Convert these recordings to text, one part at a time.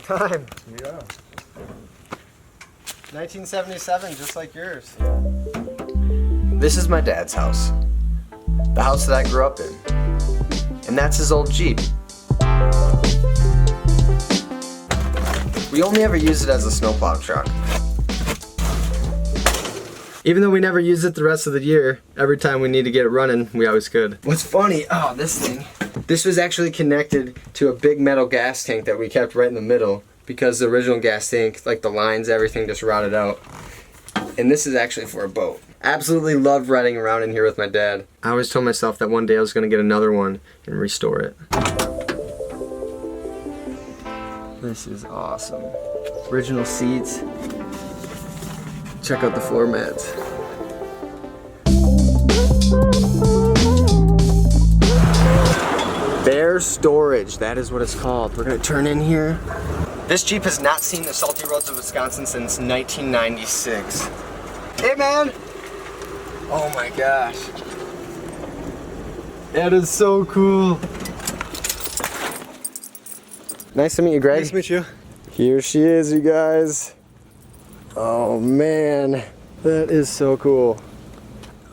time. Yeah. 1977, just like yours. This is my dad's house. The house that I grew up in. And that's his old Jeep. We only ever use it as a snowplow truck. Even though we never use it the rest of the year, every time we need to get it running, we always could. What's funny, oh, this thing. This was actually connected to a big metal gas tank that we kept right in the middle because the original gas tank, like the lines, everything just rotted out. And this is actually for a boat. Absolutely loved riding around in here with my dad. I always told myself that one day I was gonna get another one and restore it. This is awesome. Original seats. Check out the floor mats. Bear storage, that is what it's called. We're gonna turn in here. This Jeep has not seen the salty roads of Wisconsin since 1996. Hey man! Oh my gosh. That is so cool. Nice to meet you, Greg. Nice to meet you. Here she is, you guys. Oh man, that is so cool.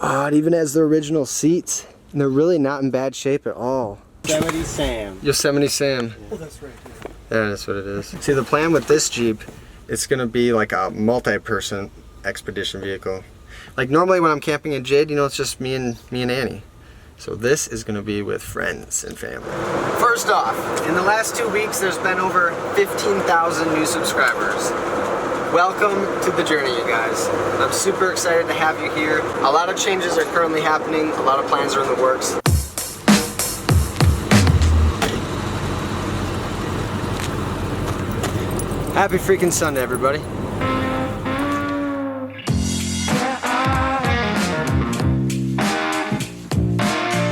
Oh, it even has the original seats. And they're really not in bad shape at all. Yosemite Sam. Yosemite Sam. Oh, that's right. Yeah, that's what it is. See, the plan with this Jeep, it's gonna be like a multi-person expedition vehicle. Like normally when I'm camping in Jade, you know, it's just me and Annie. So this is gonna be with friends and family. First off, in the last 2 weeks, there's been over 15,000 new subscribers. Welcome to the journey, you guys. I'm super excited to have you here. A lot of changes are currently happening. A lot of plans are in the works. Happy freaking Sunday, everybody.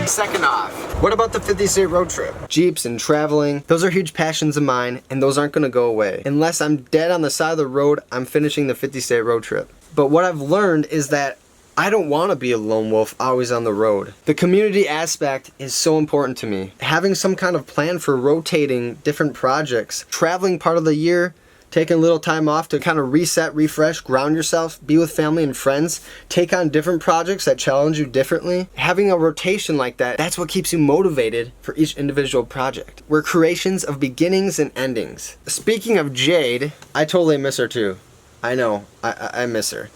Second off, what about the 50-state road trip? Jeeps and traveling, those are huge passions of mine, and those aren't gonna go away. Unless I'm dead on the side of the road, I'm finishing the 50-state road trip. But what I've learned is that I don't want to be a lone wolf always on the road. The community aspect is so important to me. Having some kind of plan for rotating different projects, traveling part of the year, taking a little time off to kind of reset, refresh, ground yourself, be with family and friends, take on different projects that challenge you differently. Having a rotation like that, that's what keeps you motivated for each individual project. We're creations of beginnings and endings. Speaking of Jade, I totally miss her too. I know, I miss her.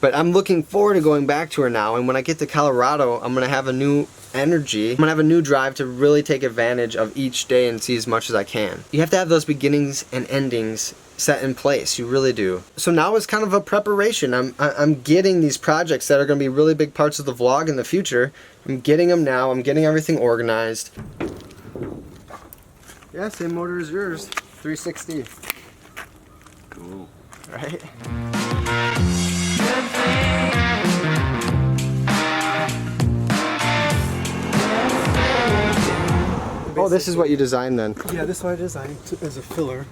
But I'm looking forward to going back to her now, and when I get to Colorado, I'm gonna have a new energy. I'm gonna have a new drive to really take advantage of each day and see as much as I can. You have to have those beginnings and endings set in place, you really do. So now is kind of a preparation. I'm getting these projects that are gonna be really big parts of the vlog in the future. I'm getting them now, I'm getting everything organized. Yeah, same motor as yours, 360. Cool. Right? Oh, this is what you designed then? Yeah, this is what I designed as a filler.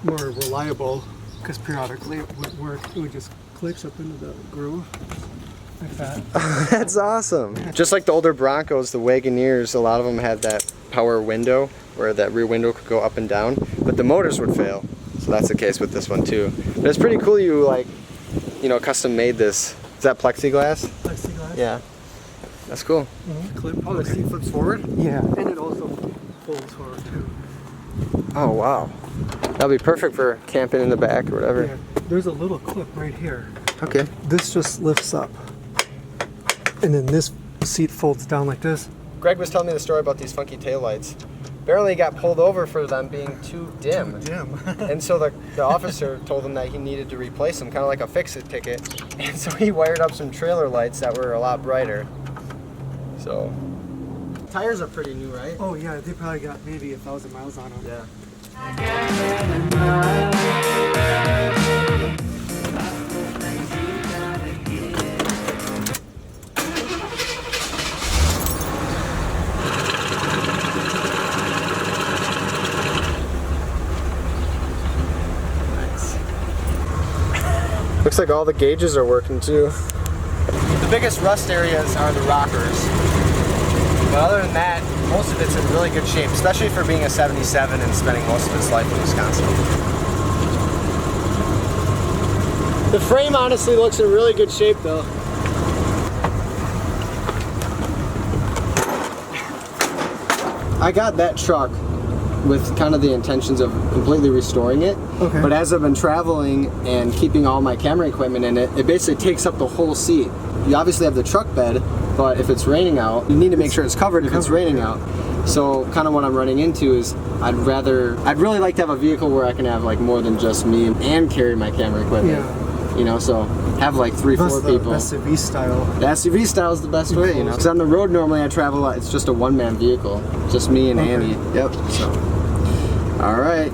More reliable, because periodically it would work. It would just clicks up into the groove like that. That's awesome. Just like the older Broncos, the Wagoneers, a lot of them had that power window where that rear window could go up and down, but the motors would fail. So that's the case with this one too. But it's pretty cool you like, you know, custom made this. Is that plexiglass? Plexiglass? Yeah. That's cool. Mm-hmm. Clip. Oh, the seat flips forward? Yeah, and it also folds forward too. Oh, wow. That'll be perfect for camping in the back or whatever. Yeah, there's a little clip right here. Okay. This just lifts up. And then this seat folds down like this. Greg was telling me the story about these funky taillights. Apparently got pulled over for them being too dim. And so the officer told him that he needed to replace them, kind of like a fix-it ticket. And so he wired up some trailer lights that were a lot brighter. So, tires are pretty new, right? Oh yeah, they probably got maybe 1,000 miles on them. Yeah. Looks like all the gauges are working too. The biggest rust areas are the rockers. But other than that, most of it's in really good shape, especially for being a 77 and spending most of its life in Wisconsin. The frame honestly looks in really good shape though. I got that truck with kind of the intentions of completely restoring it. Okay. But as I've been traveling and keeping all my camera equipment in it, it basically takes up the whole seat. You obviously have the truck bed, but if it's raining out, you need to make sure it's covered if it's raining out. So kind of what I'm running into is I'd really like to have a vehicle where I can have like more than just me and carry my camera equipment. Yeah. You know, so have like 3-4 people. The SUV style. The SUV style is the best way, you know. Because on the road normally I travel, it's just a one-man vehicle. Just me and Annie. Yep, so. All right.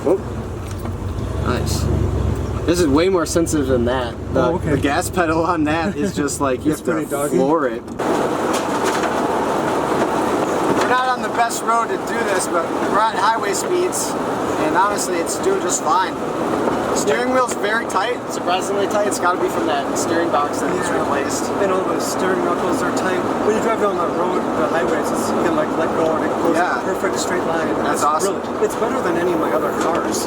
Oh, nice. This is way more sensitive than that. The gas pedal on that is just like, you have to floor it. We're not on the best road to do this, but we're at highway speeds, and honestly, it's doing just fine. The steering wheel's very tight, surprisingly tight. It's got to be from that steering box that was replaced. And all the steering knuckles are tight. When you drive down that road, the highways, you can like let go and it goes in a perfect straight line. That's awesome. Really, it's better than any of my other cars.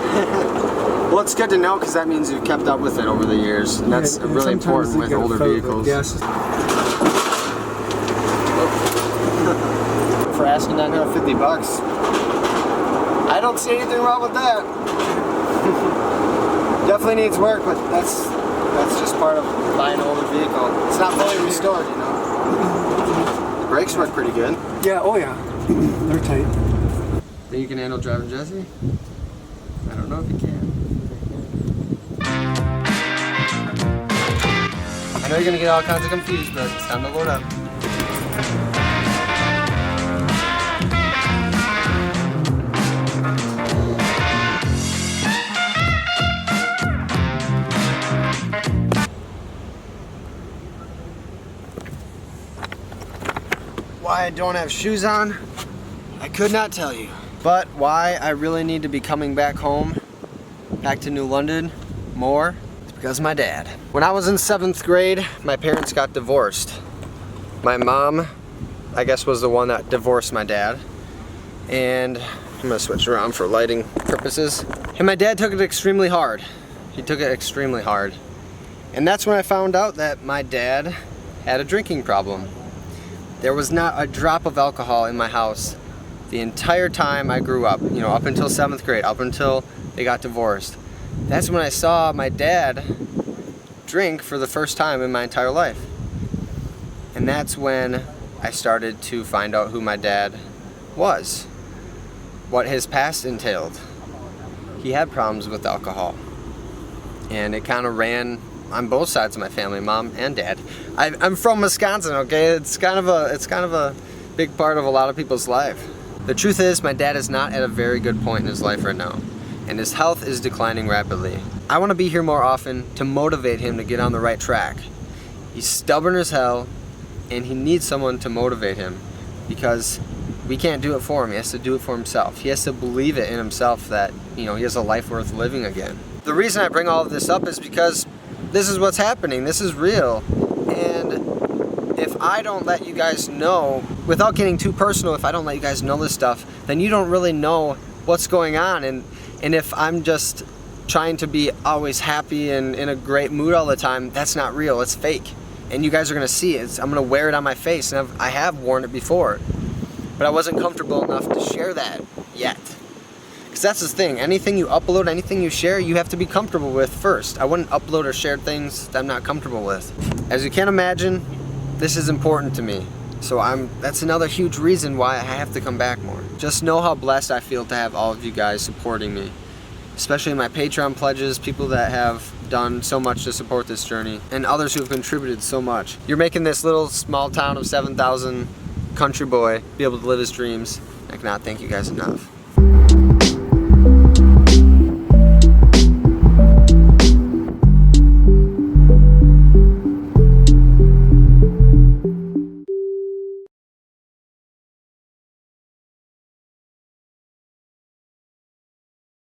Well, it's good to know because that means you've kept up with it over the years, and that's really important with older vehicles. For asking $950. I don't see anything wrong with that. Definitely needs work, but that's just part of buying an older vehicle. It's not fully restored, you know. The brakes work pretty good. Yeah, oh yeah. They're tight. Think you can handle driving Jessy? I don't know if you can. I know you're gonna get all kinds of confused, but it's time to load up. Why I don't have shoes on, I could not tell you. But why I really need to be coming back home, back to New London more, it's because of my dad. When I was in 7th grade, my parents got divorced. My mom, I guess, was the one that divorced my dad. And I'm gonna switch around for lighting purposes. And my dad took it extremely hard. He took it extremely hard. And that's when I found out that my dad had a drinking problem. There was not a drop of alcohol in my house the entire time I grew up, you know, up until 7th grade, up until they got divorced. That's when I saw my dad drink for the first time in my entire life. And that's when I started to find out who my dad was, what his past entailed. He had problems with alcohol, and it kind of ran on both sides of my family, mom and dad. I'm from Wisconsin, okay? It's kind of a big part of a lot of people's life. The truth is, my dad is not at a very good point in his life right now, and his health is declining rapidly. I want to be here more often to motivate him to get on the right track. He's stubborn as hell, and he needs someone to motivate him, because we can't do it for him. He has to do it for himself. He has to believe it in himself that, you know, he has a life worth living again. The reason I bring all of this up is because this is what's happening. This is real. And if I don't let you guys know, without getting too personal, if I don't let you guys know this stuff, then you don't really know what's going on. And if I'm just trying to be always happy and in a great mood all the time, that's not real. It's fake. And you guys are gonna see it. I'm gonna wear it on my face, and I have worn it before. But I wasn't comfortable enough to share that yet. Because that's the thing, anything you upload, anything you share, you have to be comfortable with first. I wouldn't upload or share things that I'm not comfortable with. As you can imagine, this is important to me. So that's another huge reason why I have to come back more. Just know how blessed I feel to have all of you guys supporting me. Especially my Patreon pledges, people that have done so much to support this journey, and others who have contributed so much. You're making this little small town of 7,000 country boy be able to live his dreams. I cannot thank you guys enough.